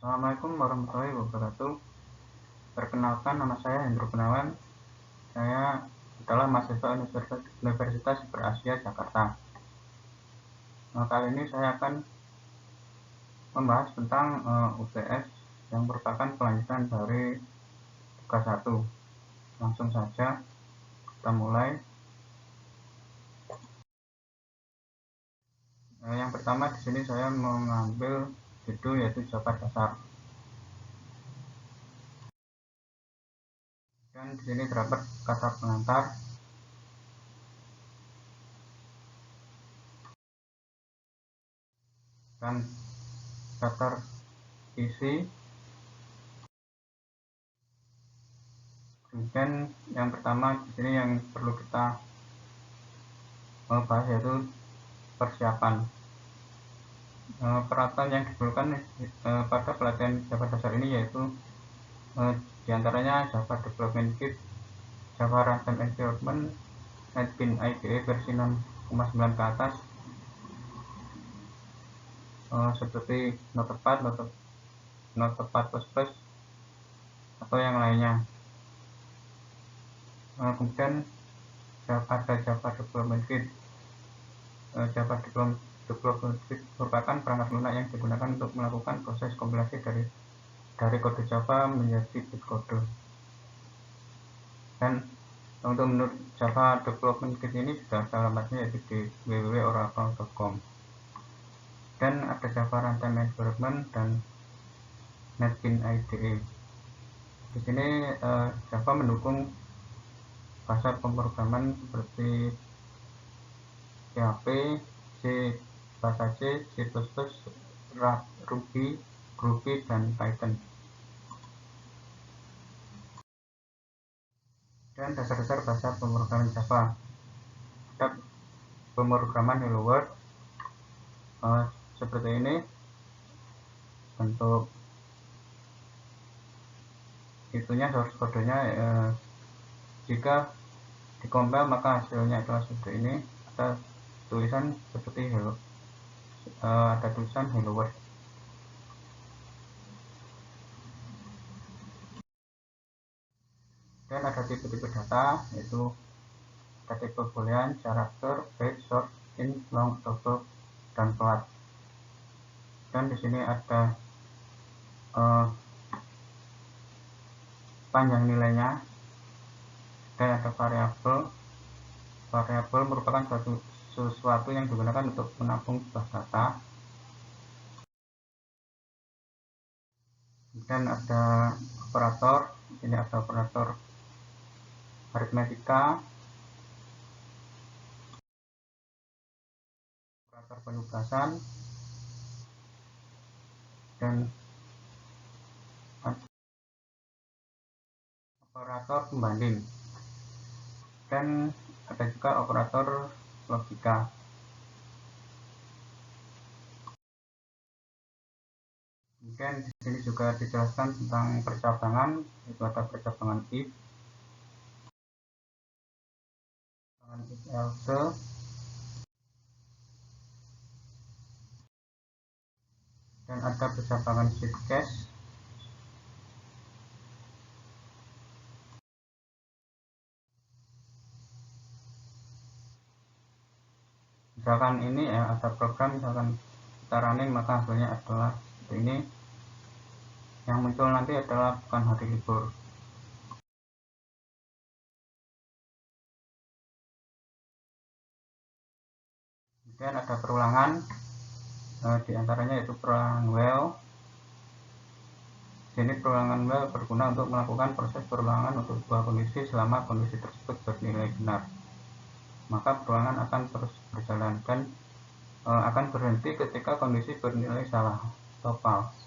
Assalamualaikum warahmatullahi wabarakatuh. Perkenalkan, nama saya Hendro Gunawan. Saya adalah mahasiswa Universitas Berasia Jakarta. Kali ini saya akan membahas tentang UTS yang merupakan kelanjutan dari tugas 1. Langsung saja kita mulai. Yang pertama di sini saya mengambil judul yaitu Java dasar. Dan di sini terdapat kata pengantar dan daftar isi. Kemudian yang pertama di sini yang perlu kita bahas yaitu persiapan. Peralatan yang diperlukan pada pelatihan Java dasar ini yaitu diantaranya Java Development Kit, Java Runtime Environment, NetBeans IDE versi 6.9 ke atas, seperti Notepad, Notepad++, atau yang lainnya. Kemudian ada Java Development Kit. Java Development Kit merupakan perangkat lunak yang digunakan untuk melakukan proses kompilasi dari kode Java menjadi bytecode. Dan untuk menurut Java Development Kit ini sudah ada alamatnya yaitu di www.oracle.com. Dan ada Java Runtime Environment dan NetBeans IDE. Di sini Java mendukung bahasa pemrograman seperti PHP, bahasa C, C++, Ruby, Groovy, dan Python. Dan dasar-dasar bahasa pemrograman Java. Ada pemrograman Hello World seperti ini bentuk itunya, source kodenya. Jika dikompil maka hasilnya adalah seperti ini. Ada tulisan seperti ada tulisan Hello World. Dan ada tipe-tipe data yaitu ada tipe boolean, character, byte, short, int, long, double, dan float. Dan di sini ada panjang nilainya. Dan ada variabel. Variabel merupakan sesuatu yang digunakan untuk menampung sebuah data. Dan ada operator. Ini ada operator aritmetika, operator penugasan, dan operator pembanding, dan ada juga operator logika. Kemudian di sini juga dijelaskan tentang percabangan, yaitu ada percabangan if, else, dan ada percabangan shift case. Misalkan ini ada program, misalkan kita running, maka hasilnya adalah seperti ini. Yang muncul nanti adalah bukan hari libur. Kemudian ada perulangan, diantaranya yaitu perulangan while. Sini perulangan while berguna untuk melakukan proses perulangan untuk sebuah kondisi selama kondisi tersebut bernilai benar. Maka perulangan akan terus berjalan dan akan berhenti ketika kondisi bernilai salah atau false.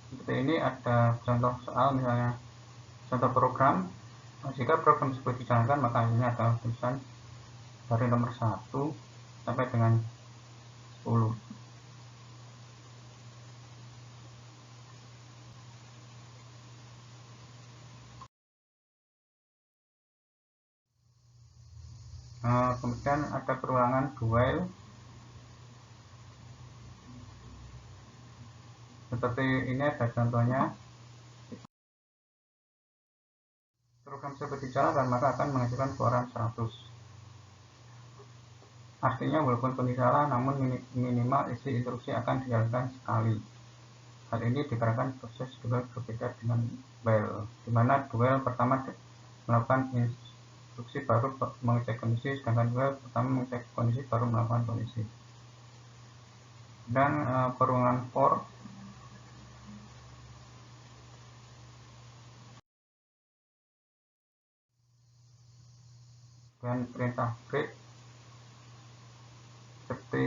Seperti ini ada contoh soal, misalnya contoh program. Jika program tersebut dijalankan maka hasilnya adalah tulisan dari nomor 1 sampai dengan 10. Kemudian ada perulangan do while. Seperti ini ada contohnya. Program tersebut dijalankan maka akan menghasilkan keluaran 100. Artinya walaupun kondisi salah, namun minimal isi instruksi akan dijalankan sekali. Hal ini dikarenakan proses duel berbeda dengan while, di mana duel pertama melakukan instruksi baru mengecek kondisi, sedangkan while pertama mengecek kondisi baru melakukan kondisi. Dan perulangan for dan perintah break seperti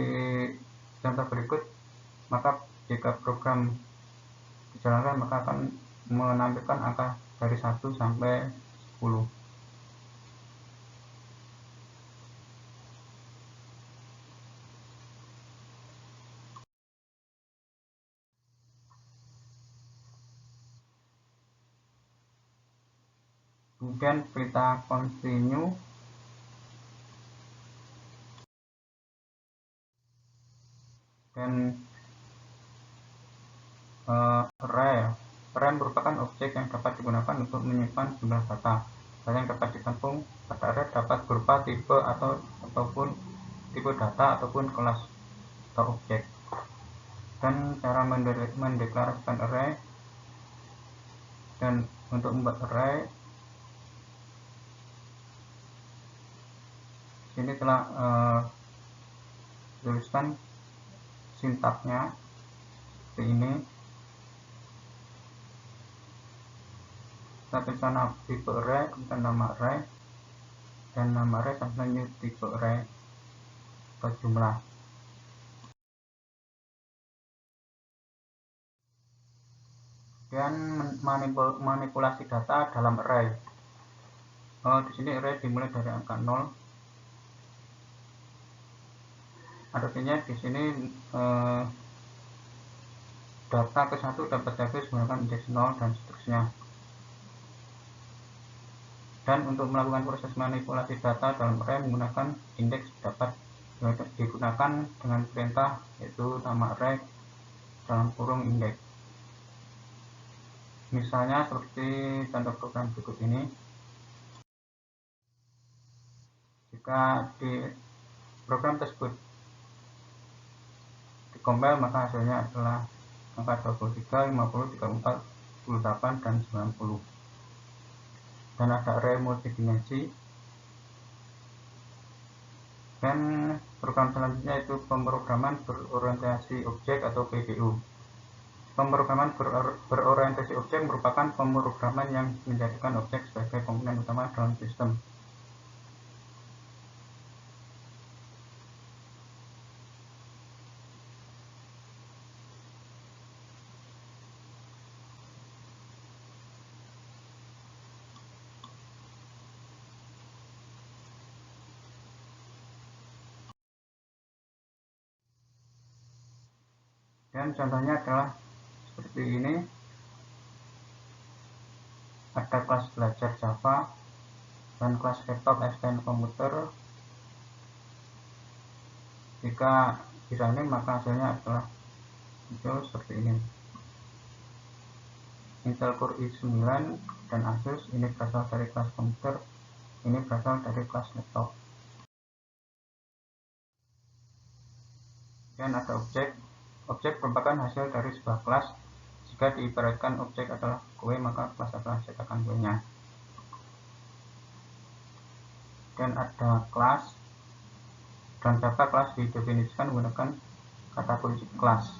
contoh berikut. Maka jika program dijalankan maka akan menampilkan angka dari 1 sampai 10. Kemudian perintah continue dan array merupakan objek yang dapat digunakan untuk menyimpan jumlah data. Data yang dapat ditampung pada array dapat berupa tipe ataupun tipe data ataupun kelas atau objek. Dan cara mendeklarasikan array, dan untuk membuat array sini telah tuliskan sintaknya seperti ini. Kita tuliskan tipe array, kemudian nama array, dan nama array sampai new tipe array atau jumlah. Dan manipulasi data dalam array. Di sini array dimulai dari angka 0. Artinya di sini data ke 1 dapat diakses menggunakan indeks 0 dan seterusnya. Dan untuk melakukan proses manipulasi data dalam array menggunakan indeks dapat digunakan dengan perintah yaitu nama array dalam kurung indeks. Misalnya seperti contoh program berikut ini. Jika di program tersebut dikompil maka hasilnya adalah angka 23, 50, 34, 28, dan 90. Dan ada array multidimensi. Dan program selanjutnya itu pemrograman berorientasi objek atau PBO. Pemrograman berorientasi objek merupakan pemrograman yang menjadikan objek sebagai komponen utama dalam sistem. Dan contohnya adalah seperti ini. Ada kelas belajar Java dan kelas laptop STM komputer. Jika dirunning maka hasilnya adalah muncul seperti ini. Intel Core i9 dan Asus, ini berasal dari kelas komputer, ini berasal dari kelas laptop. Dan ada objek. Objek merupakan hasil dari sebuah kelas. Jika diibaratkan objek adalah kue, maka kelas adalah cetakan kuenya. Dan ada kelas, dan data kelas didefinisikan menggunakan kata kunci kelas.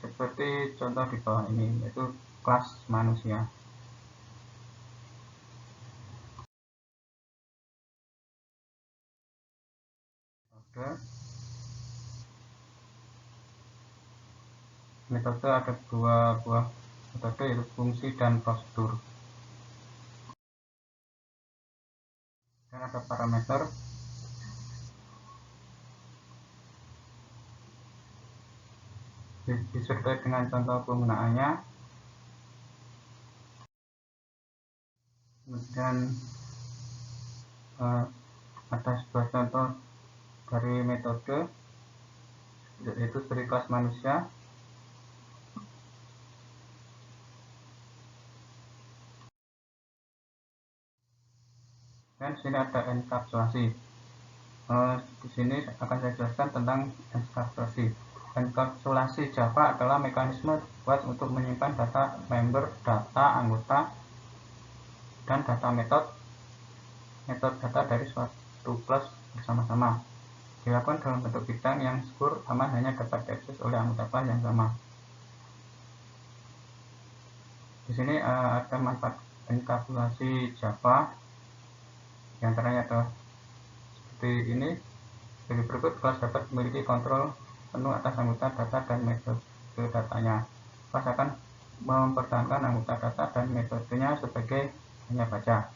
Seperti contoh di bawah ini, yaitu kelas manusia. Oke. Metode ada dua buah metode, yaitu fungsi dan prosedur. Dan ada parameter. Disertai dengan contoh penggunaannya. Kemudian ada sebuah contoh dari metode, yaitu dari kelas manusia. Dan di sini ada enkapsulasi. Di sini akan saya jelaskan tentang enkapsulasi. Enkapsulasi Java adalah mekanisme buat untuk menyimpan data member, data anggota, dan data metode data dari suatu kelas bersama-sama. Dilakukan dalam bentuk bidang yang secure, aman, hanya dapat diakses oleh anggota kelas yang sama. Di sini ada manfaat enkapsulasi Java. Di antaranya adalah seperti ini. Sebagai berikut, kelas dapat memiliki kontrol penuh atas anggota data dan metode datanya. Kelas akan mempertahankan anggota data dan metodenya sebagai hanya baca.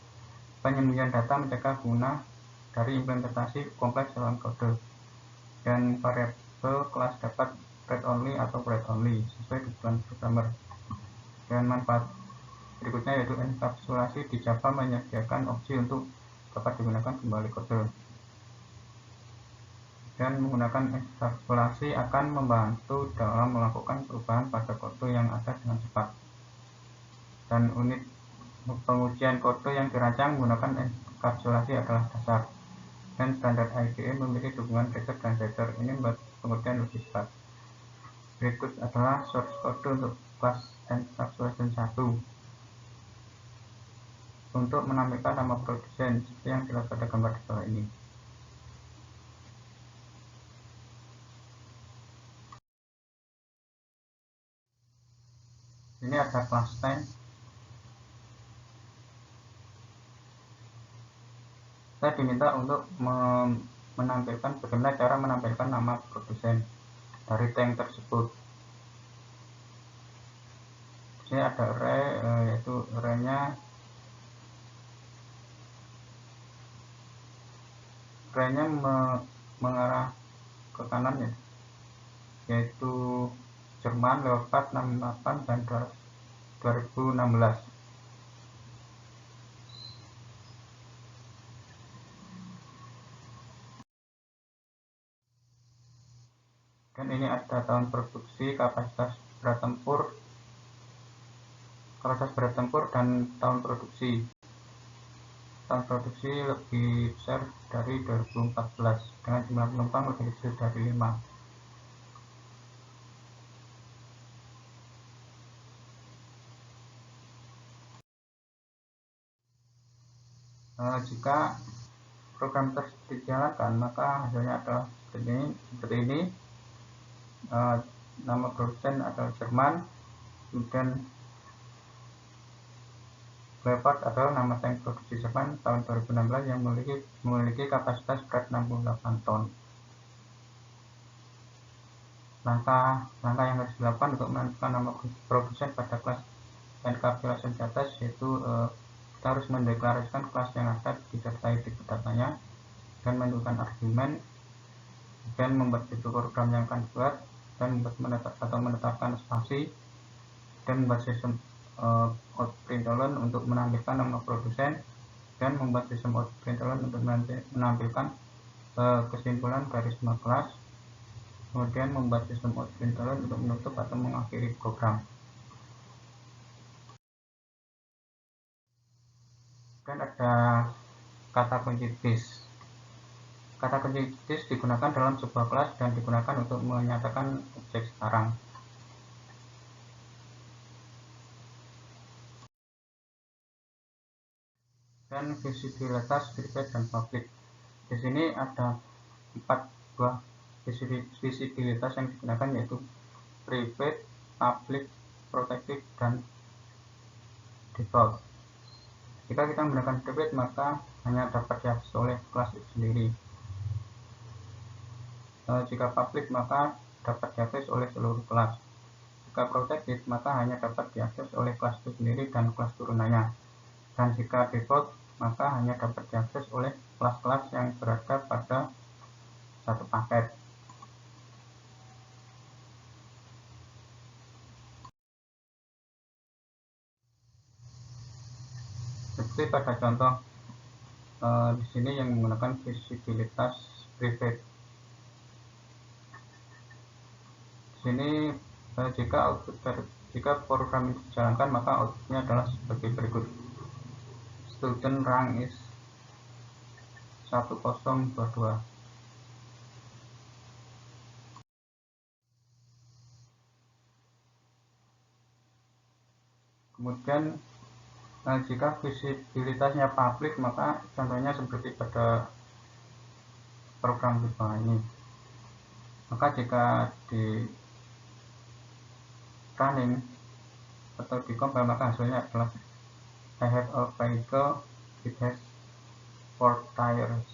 Penyembunyian data mencegah guna dari implementasi kompleks dalam kode. Dan variabel kelas dapat read only atau write only sesuai kebutuhan programmer. Dan manfaat berikutnya yaitu enkapsulasi di Java menyediakan opsi untuk dapat digunakan kembali kode. Dan menggunakan enkapsulasi akan membantu dalam melakukan perubahan pada kode yang ada dengan cepat. Dan unit pengujian kode yang dirancang menggunakan enkapsulasi adalah dasar. Dan standar IDE memiliki dukungan getter dan setter. Ini membuat pengertian lebih cepat. Berikut adalah source code untuk kelas encapsulation 1 untuk menampilkan nama produsen seperti yang dilihat pada gambar di bawah ini. Ini ada kelas time. Saya diminta untuk menampilkan bagaimana cara menampilkan nama produsen dari tank tersebut. Di sini ada array, yaitu arraynya mengarah ke kanan ya, yaitu Jerman Leopard 68 dan 2016. Dan ini ada tahun produksi, kapasitas berat tempur dan tahun produksi. Tahun produksi lebih besar dari 2014 dengan jumlah penumpang lebih kecil dari 5. Jika program tersebut dijalankan, maka hasilnya adalah seperti ini. Nama produsen adalah Jerman, kemudian Leopard adalah nama tank produksi Jerman tahun 2016 yang memiliki kapasitas berat 68 ton. Langkah yang harus dilakukan untuk menentukan nama produsen pada kelas encapsulation data yaitu kita harus mendeklarasikan kelas yang ada disertai tipe datanya dan menentukan argumen, dan membuat fitur program yang akan dibuat, dan menetapkan spasi, dan membuat sistem outprintln untuk menampilkan nama produsen, dan membuat sistem outprintln untuk menampilkan kesimpulan dari semua kelas, kemudian membuat sistem outprintln untuk menutup atau mengakhiri program. Dan ada kata kunci this. Kata kunci this digunakan dalam sebuah kelas dan digunakan untuk menyatakan objek sekarang. Dan visibilitas private dan public. Di sini ada 4 buah visibilitas yang digunakan, yaitu private, public, protected, dan default. Jika kita menggunakan private, maka hanya dapat diakses oleh kelas itu sendiri. Jika public, maka dapat diakses oleh seluruh kelas. Jika protected, maka hanya dapat diakses oleh kelas itu sendiri dan kelas turunannya. Dan jika default, maka hanya dapat diakses oleh kelas-kelas yang berada pada satu paket. Seperti pada contoh di sini yang menggunakan visibilitas private. Di sini jika program ini dijalankan, maka outputnya adalah sebagai berikut. Student rank is 1022. Kemudian jika visibilitasnya publik, maka contohnya seperti pada program di bawah ini. Maka jika di running atau di compile, maka hasilnya adalah I have a vehicle, it has 4 tires.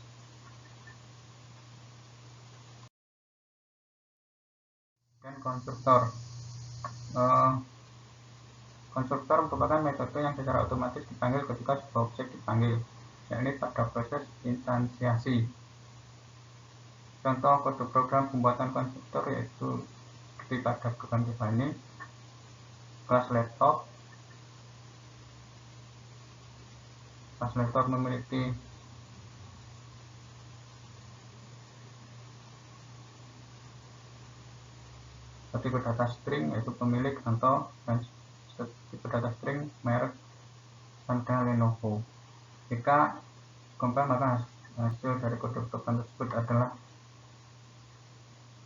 Dan konstruktor. Konstruktor merupakan metode yang secara otomatis dipanggil ketika sebuah objek dipanggil, yakni pada proses instansiasi. Contoh kode program pembuatan konstruktor yaitu seperti pada program di ini, kelas laptop. Kelas laptop memiliki tipe data string yaitu pemilik, contoh, dan tipe data string merek sampai Lenovo. Jika compile, maka hasil dari kode program tersebut adalah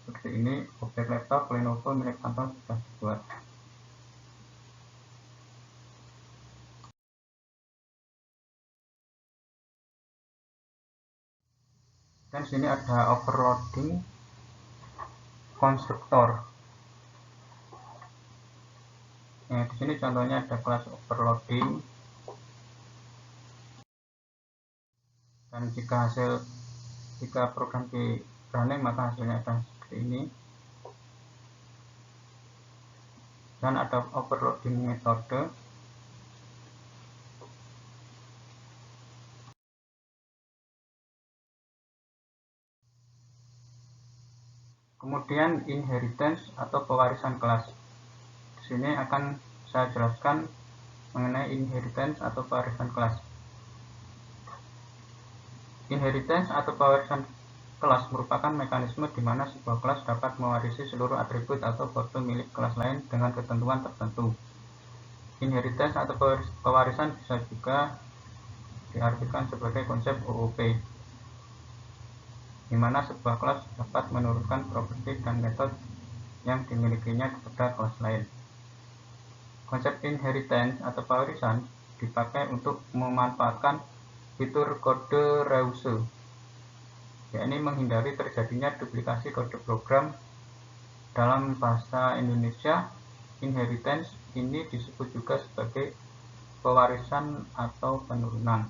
seperti ini. Objek laptop Lenovo milik contoh sudah dibuat. Dan sini ada overloading konstruktor. Di sini contohnya ada kelas overloading, dan jika program di running, maka hasilnya akan seperti ini. Dan ada overloading metode. Kemudian inheritance atau pewarisan kelas. Di sini akan saya jelaskan mengenai inheritance atau pewarisan kelas. Inheritance atau pewarisan kelas merupakan mekanisme di mana sebuah kelas dapat mewarisi seluruh atribut atau foto milik kelas lain dengan ketentuan tertentu. Inheritance atau pewarisan bisa juga diartikan sebagai konsep OOP, di mana sebuah kelas dapat menurunkan properti dan metode yang dimilikinya kepada kelas lain. Konsep inheritance atau pewarisan dipakai untuk memanfaatkan fitur kode reuse, yakni menghindari terjadinya duplikasi kode program. Dalam bahasa Indonesia, inheritance ini disebut juga sebagai pewarisan atau penurunan.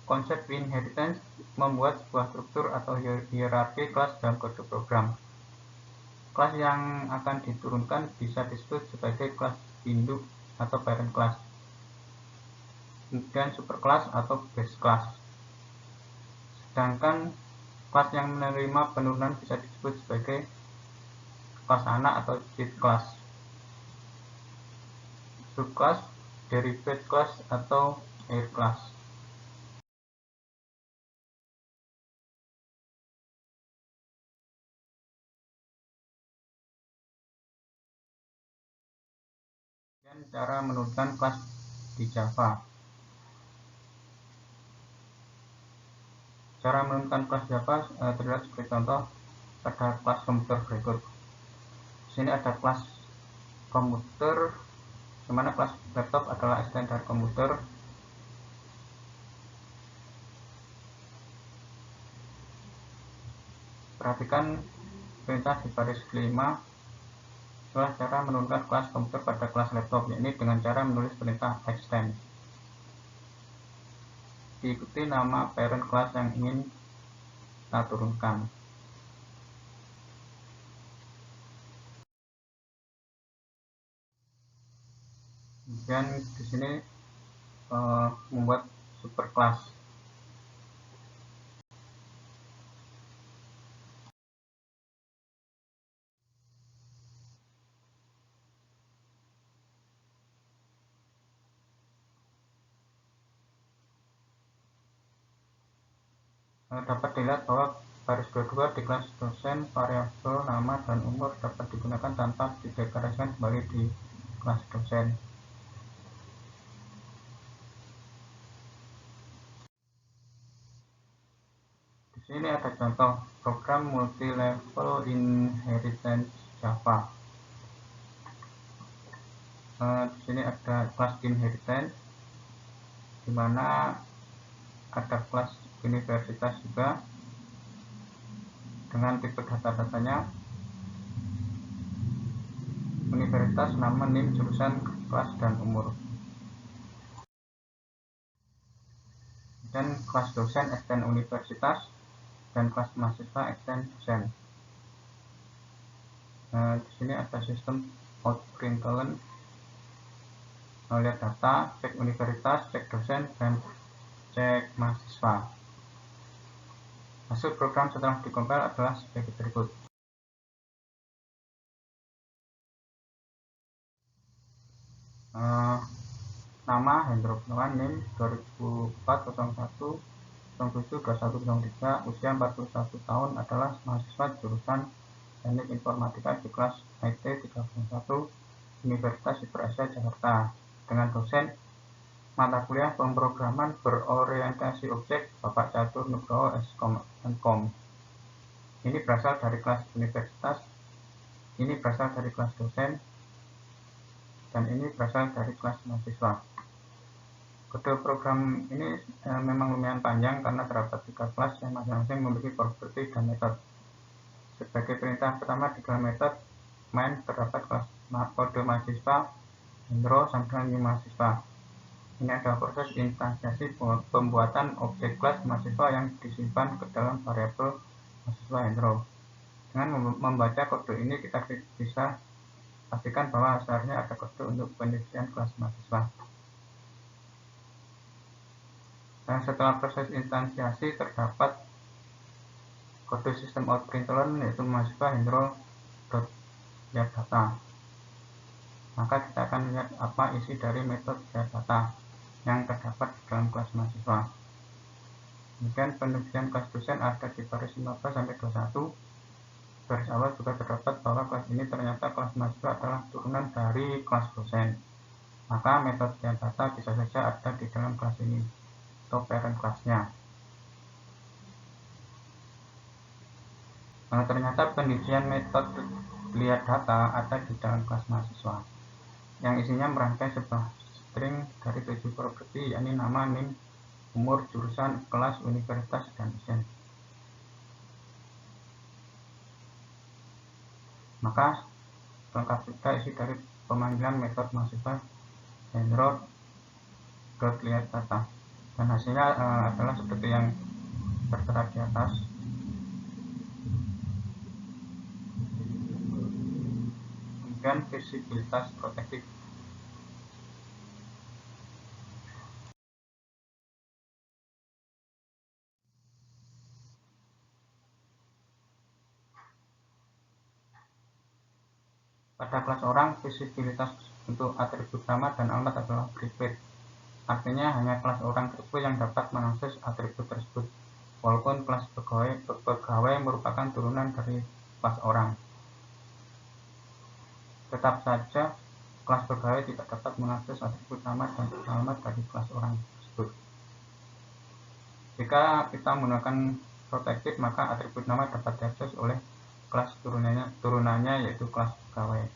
Konsep inheritance membuat sebuah struktur atau hierarki kelas dalam kode program. Kelas yang akan diturunkan bisa disebut sebagai kelas induk atau parent class, kemudian superclass atau base class. Sedangkan kelas yang menerima penurunan bisa disebut sebagai kelas anak atau seed class, subclass, derivate class atau heir class. Dan cara menurunkan kelas di Java. Cara menurunkan kelas Java terlihat sebagai contoh pada kelas komputer berikut. Di sini ada kelas komputer, di mana kelas laptop adalah asisten dari komputer. Perhatikan perintah di baris kelima. Itulah cara menurunkan kelas komputer pada kelas laptop, yakni dengan cara menulis perintah extend. Diikuti nama parent class yang ingin kita turunkan. Kemudian di sini membuat superclass. Dapat dilihat bahwa baris 22 di kelas dosen, variabel nama dan umur dapat digunakan tanpa dideklarasikan kembali di kelas dosen. Ini ada contoh program multi-level inheritance Java. Di sini ada kelas inheritance, di mana ada kelas universitas juga dengan tipe data-datanya, universitas, nama, NIM, jurusan, kelas, dan umur. Dan kelas dosen extend universitas dan kelas mahasiswa extend dosen. Di sini ada sistem out println, lihat data, cek universitas, cek dosen, dan cek mahasiswa. Hasil program setelah dikompil adalah sebagai berikut. Nama Hendro Gunawan, NIM 2004-01-07-2103, usia 41 tahun, adalah mahasiswa jurusan Teknik Informatika di kelas IT 31 Universitas Hyper Jakarta, dengan dosen mata kuliah pemrograman berorientasi objek Bapak Catur Nugroho S.Com. Ini berasal dari kelas universitas, ini berasal dari kelas dosen, dan ini berasal dari kelas mahasiswa. Kode program ini memang lumayan panjang karena terdapat 3 kelas yang masing-masing memiliki properti dan metode. Sebagai perintah pertama di dalam metode main terdapat kelas kode mahasiswa, Hendro, sampai dengan mahasiswa. Ini adalah proses instansiasi pembuatan objek kelas mahasiswa yang disimpan ke dalam variabel mahasiswa Hendro. Dengan membaca kode ini kita bisa pastikan bahwa seharusnya ada kode untuk penelitian kelas mahasiswa. Dan setelah proses instansiasi terdapat kode sistem out println, yaitu mahasiswa Hendro.lihat data. Maka kita akan lihat apa isi dari metode lihat data yang terdapat di dalam kelas mahasiswa. Kemudian penelitian kelas dosen ada di baris 15-21. Baris awal juga terdapat bahwa kelas ini ternyata kelas mahasiswa adalah turunan dari kelas dosen. Maka metode lihat data bisa saja ada di dalam kelas ini atau parent kelasnya. Ternyata penelitian metode lihat data ada di dalam kelas mahasiswa, yang isinya merangkai sebuah string dari 7 properti, yakni nama, NIM, umur, jurusan, kelas, universitas, dan dosen. Maka lengkap juga isi dari pemanggilan metode mahasiswa Hendro.lihat data, dan hasilnya adalah seperti yang tertera di atas. Kemudian visibilitas protektif. Pada kelas orang, visibilitas untuk atribut nama dan alamat adalah private. Artinya hanya kelas orang tersebut yang dapat mengakses atribut tersebut, walaupun kelas pegawai merupakan turunan dari kelas orang. Tetap saja kelas pegawai tidak dapat mengakses atribut nama dan alamat dari kelas orang tersebut. Jika kita menggunakan protektif, maka atribut nama dapat diakses oleh kelas turunannya yaitu kelas pegawai.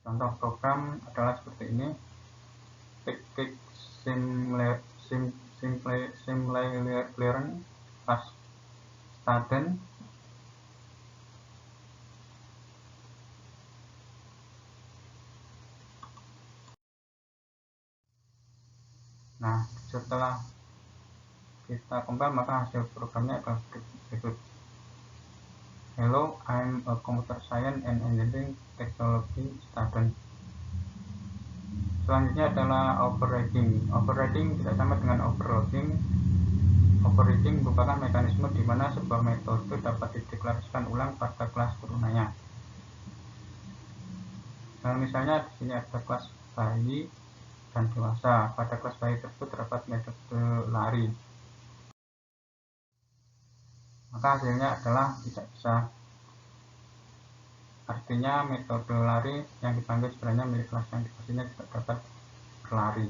Contoh program adalah seperti ini. Tick simulation as student. Nah, setelah kita compile maka hasil programnya adalah berikut. Hello, I'm a computer science and engineering technology student. Selanjutnya adalah overriding. Overriding tidak sama dengan overloading. Overriding merupakan mekanisme di mana sebuah metode dapat dideklarasikan ulang pada kelas turunannya. Misalnya di sini ada kelas bayi dan dewasa. Pada kelas bayi tersebut terdapat metode lari. Maka hasilnya adalah tidak bisa. Artinya metode lari yang dipanggil sebenarnya milik kelas yang dikasihnya tidak dapat berlari.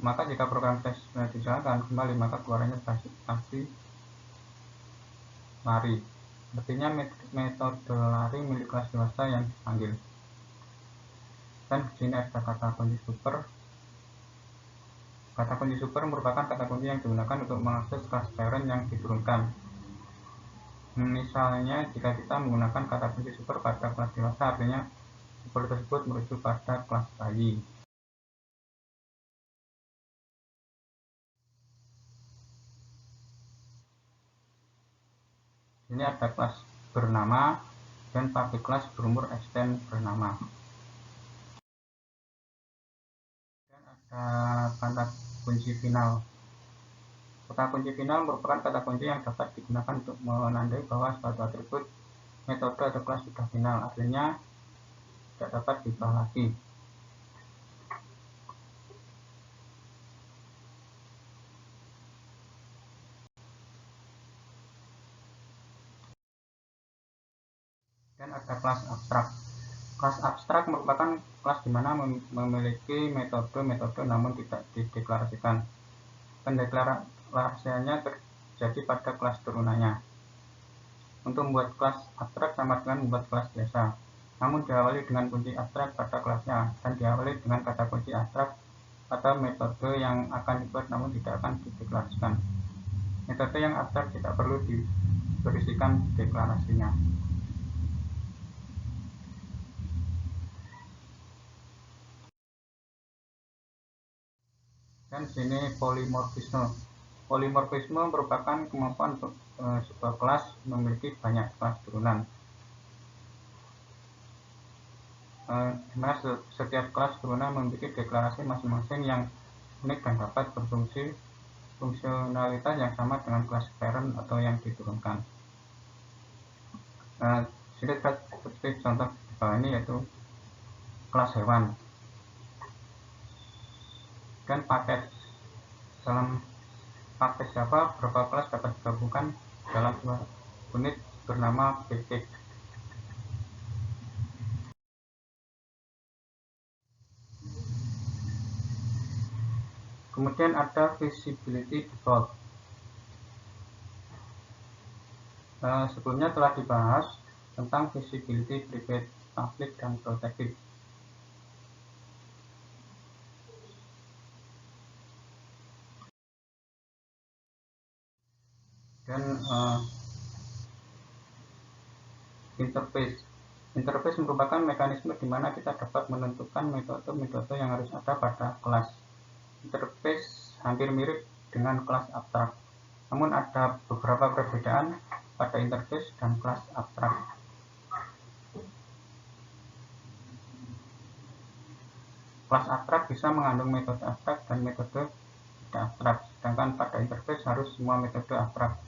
Maka jika program test dijalankan kembali, maka keluarannya pasti lari. Artinya metode lari milik kelas dewasa yang dipanggil. Dan di sini ada kata kunci super. Kata kunci super merupakan kata kunci yang digunakan untuk mengakses kelas parent yang diturunkan. Misalnya jika kita menggunakan kata kunci super pada kelas dewasa, artinya super tersebut merujuk pada kelas bayi. Ini ada kelas bernama dan public class berumur extend bernama. Dan ada kata kunci final. Kata kunci final merupakan kata kunci yang dapat digunakan untuk menandai bahwa suatu atribut, metode atau kelas sudah final, artinya tidak dapat diubah lagi. Dan ada kelas abstrak. Kelas abstrak merupakan kelas di mana memiliki metode namun tidak dideklarasikan. Pendeklarasiannya terjadi pada kelas turunannya. Untuk membuat kelas abstrak sama dengan membuat kelas biasa, namun diawali dengan kunci abstrak pada kelasnya dan diawali dengan kata kunci abstrak atau metode yang akan dibuat namun tidak akan dideklarasikan. Metode yang abstrak tidak perlu diberisikan deklarasinya. Dan sini polimorfisme. Polimorfisme merupakan kemampuan untuk sebuah kelas memiliki banyak kelas turunan. Di mana setiap kelas turunan memiliki deklarasi masing-masing yang unik dan dapat berfungsi fungsionalitas yang sama dengan kelas parent atau yang diturunkan. Sini seperti contoh di bawah ini yaitu kelas hewan dan paket. Dalam paket Java, beberapa kelas dapat digabungkan dalam sebuah unit bernama basic. Kemudian ada visibility default. Sebelumnya telah dibahas tentang visibility private, public, dan protected. Dan interface merupakan mekanisme di mana kita dapat menentukan metode-metode yang harus ada pada kelas. Interface hampir mirip dengan kelas abstrak, namun ada beberapa perbedaan pada interface dan kelas abstrak. Kelas abstrak bisa mengandung metode abstrak dan metode tidak abstrak, sedangkan pada interface harus semua metode abstrak.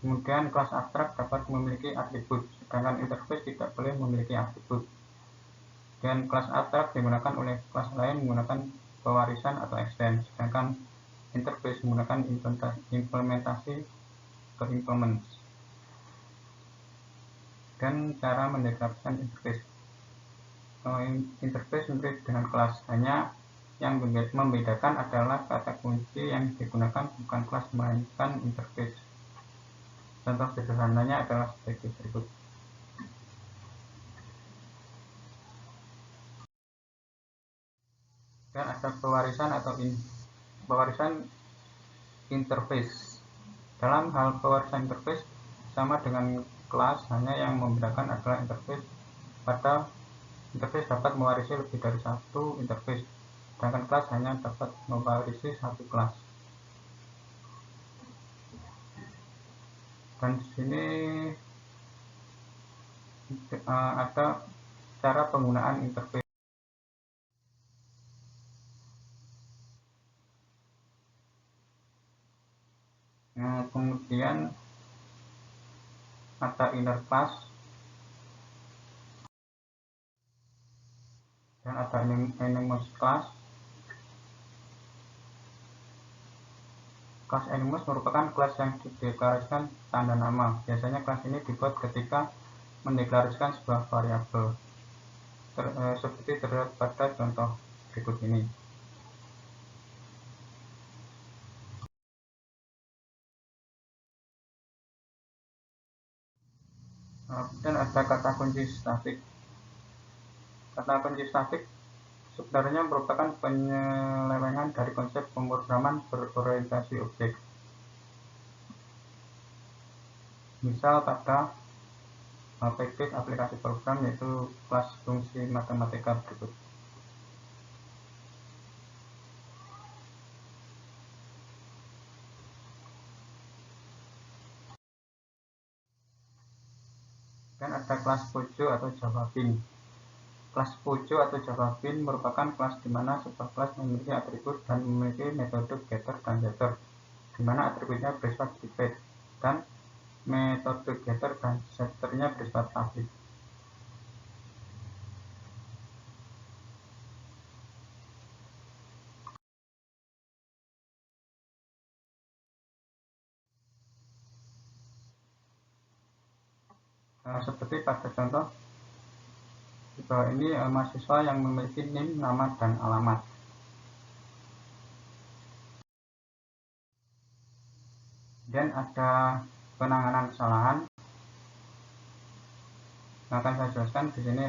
Kemudian kelas abstrak dapat memiliki atribut, sedangkan interface tidak boleh memiliki atribut. Dan kelas abstrak digunakan oleh kelas lain menggunakan pewarisan atau extend, sedangkan interface menggunakan implementasi atau implements. Dan cara mendeklarasikan interface. Interface mirip dengan kelas, hanya yang membedakan adalah kata kunci yang digunakan bukan kelas melainkan interface. Contoh sederhananya adalah sebagai berikut. Dan ada pewarisan atau pewarisan interface. Dalam hal pewarisan interface sama dengan kelas, hanya yang membedakan adalah interface. Pada interface dapat mewarisi lebih dari satu interface, sedangkan kelas hanya dapat mewarisi satu kelas. Dan di sini ada cara penggunaan interface. Kemudian ada inner class dan ada animus class. Kelas animus merupakan kelas yang dideklarasikan tanda nama. Biasanya kelas ini dibuat ketika mendeklarasikan sebuah variabel, seperti terlihat pada contoh berikut ini. Kemudian ada kata kunci statik. Kata kunci statik sebenarnya merupakan penyelewengan dari konsep pemrograman berorientasi objek. Misal pada package aplikasi program yaitu kelas fungsi matematika berikut. Dan ada kelas Pojo atau Java Bean. Kelas Pojo atau Java Bean merupakan kelas di mana sebuah kelas memiliki atribut dan memiliki metode getter dan setter, di mana atributnya bersifat private dan metode getter dan setternya bersifat public. Seperti pada contoh di bawah ini, mahasiswa yang memiliki NIM, nama, dan alamat. Dan ada penanganan kesalahan yang akan saya jelaskan di sini.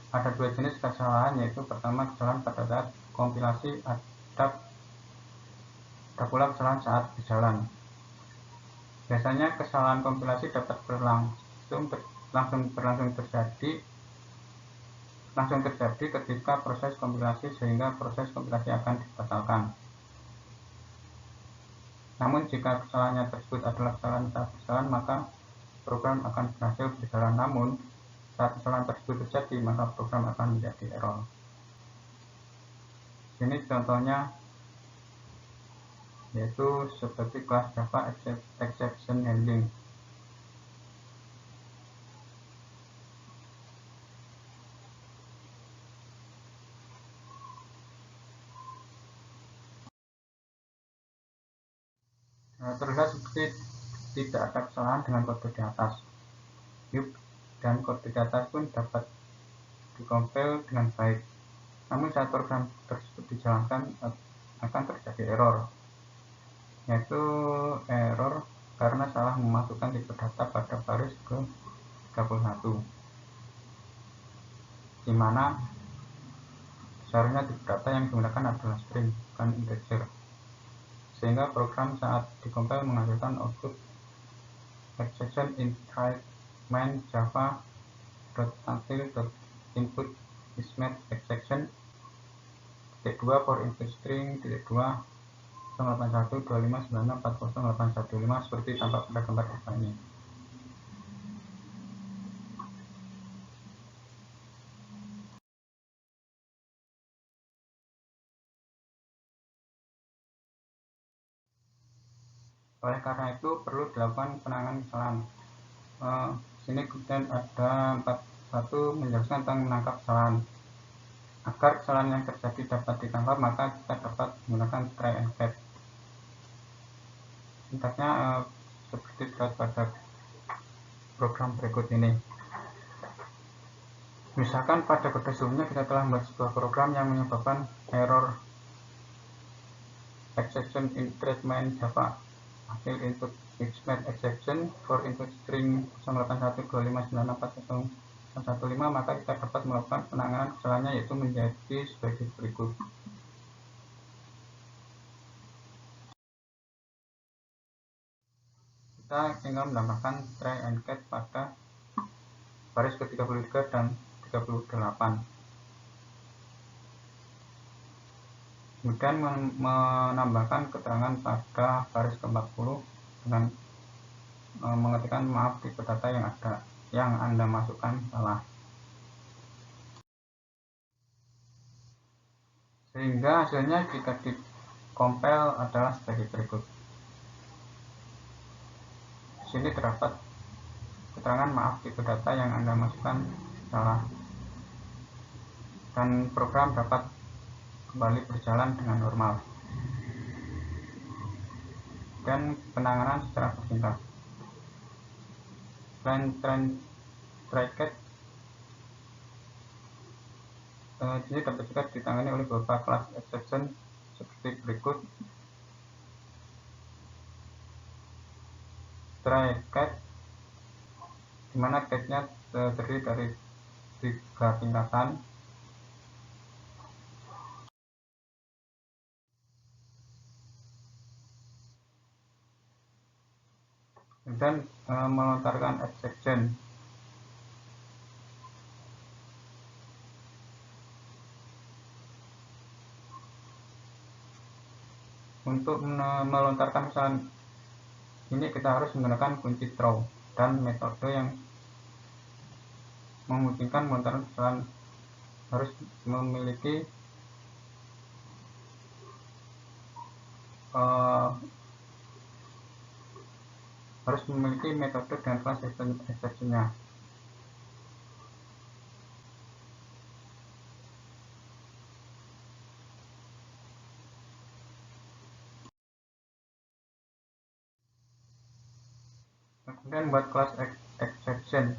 Ada dua jenis kesalahan, yaitu pertama kesalahan pada saat kompilasi, ada pula kesalahan saat berjalan. Biasanya kesalahan kompilasi dapat langsung terjadi ketika proses kompilasi, sehingga proses kompilasi akan dibatalkan. Namun jika kesalahannya tersebut adalah kesalahan saat berjalan, maka program akan berhasil berjalan. Namun saat kesalahan tersebut terjadi, maka program akan menjadi error. Ini contohnya, yaitu seperti kelas Java exception handling. Terlihat seperti tidak ada kesalahan dengan kode di atas. Dan kode di atas pun dapat dikompil dengan baik. Namun saat program tersebut dijalankan akan terjadi error, yaitu error karena salah memasukkan tipe data pada baris ke-31, di mana seharusnya tipe data yang digunakan adalah string, bukan integer, sehingga program saat dikompil menghasilkan output exception main java.until.input mismatch exception (2) for input string (2) 0812596408115 seperti tampak pada gambar di ini. Oleh karena itu perlu dilakukan penanganan kesalahan. Sini kemudian ada 1 menjelaskan tentang menangkap kesalahan. Agar kesalahan yang terjadi dapat ditangkap, maka kita dapat menggunakan try and catch. Sintaksnya seperti dilihat pada program berikut ini. Misalkan pada kode sebelumnya kita telah membuat sebuah program yang menyebabkan error exception in thread main java hasil input mismatch exception for input string 08125964015, maka kita dapat melakukan penanganan kesalahannya, yaitu menjadi sebagai berikut. Kita tinggal menambahkan try and catch pada baris ke-33 dan 38. Kemudian menambahkan keterangan pada baris ke-40 dengan mengetikkan maaf tipe data yang Anda masukkan salah, sehingga hasilnya jika dikompil adalah sebagai berikut. Di sini terdapat keterangan maaf tipe data yang Anda masukkan salah, dan program dapat kembali berjalan dengan normal. Dan penanganan secara bersingkat. Try catch di sini dapat juga ditangani oleh beberapa kelas exception seperti berikut. Try catch di mana cache-nya terdiri dari 3 tingkatan. Dan melontarkan exception. Untuk melontarkan kesalahan ini kita harus menggunakan kunci throw dan metode yang memungkinkan melontarkan kesalahan harus memiliki metode dengan kelas exception-nya. Kemudian buat kelas exception.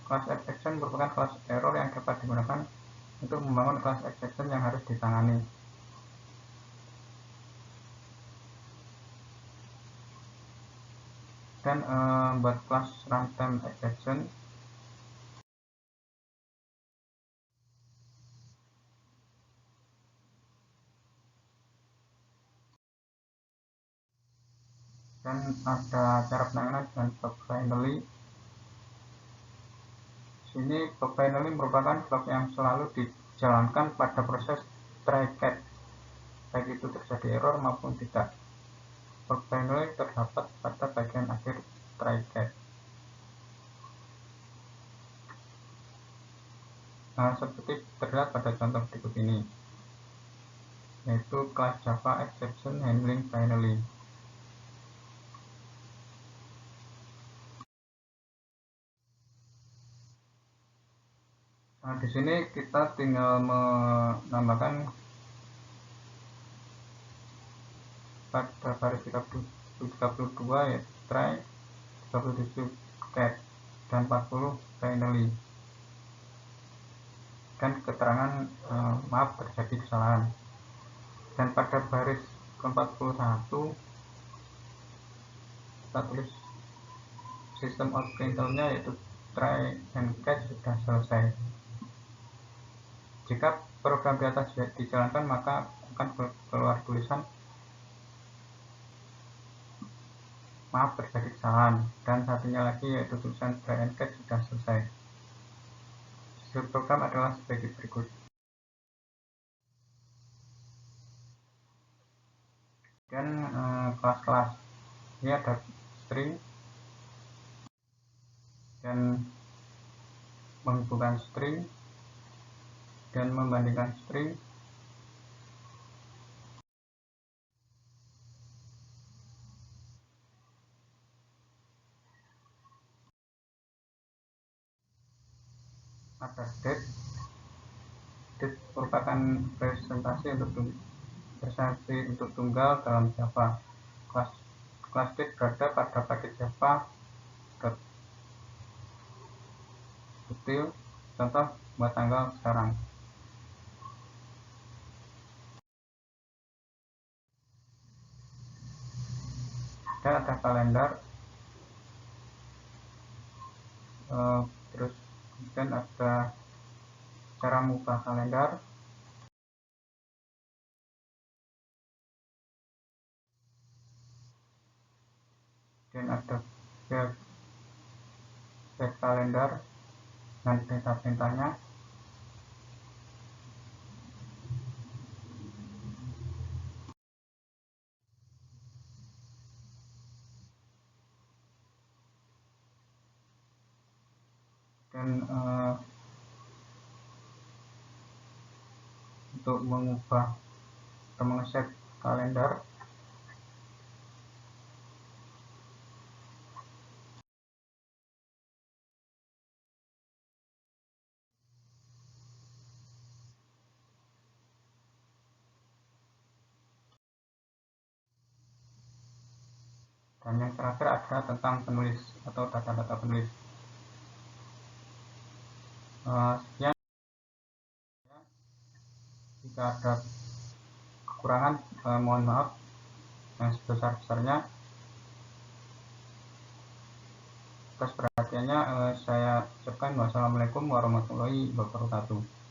Kelas exception merupakan kelas error yang dapat digunakan untuk membangun kelas exception yang harus ditangani. Dan buat kelas runtime exception, dan ada cara penanganan dengan bug finally. Sini bug finally merupakan bug yang selalu dijalankan pada proses try catch, baik itu terjadi error maupun tidak. Bug finally terdapat pada bagian akhir try catch. Seperti terlihat pada contoh berikut ini, yaitu kelas Java exception handling finally. Di sini kita tinggal menambahkan pada baris 32 yaitu try, 37 catch, dan 40 finally, dan keterangan maaf terjadi kesalahan. Dan pada baris ke-41 kita tulis sistem out printer-nya yaitu try and catch sudah selesai. Jika program di atas dijalankan, maka akan keluar tulisan maaf terjadi kesalahan, dan satunya lagi yaitu tulisan try and catch sudah selesai. Hasil program adalah sebagai berikut. Dan kelas-kelas ini ada string dan menghubungkan string dan membandingkan string, ada date merupakan presentasi untuk tunggal dalam Java. Kelas date berada pada paket Java detail, contoh buat tanggal sekarang. Dan ada kalender, terus kemudian ada cara mengubah kalender, dan ada set kalender dan perintah-perintahnya, dan untuk mengubah atau mengeset kalender, dan yang terakhir ada tentang penulis atau data-data penulis. Sekian, jika ada kekurangan mohon maaf yang sebesar-besarnya. atas perhatiannya. Saya ucapkan wassalamualaikum warahmatullahi wabarakatuh.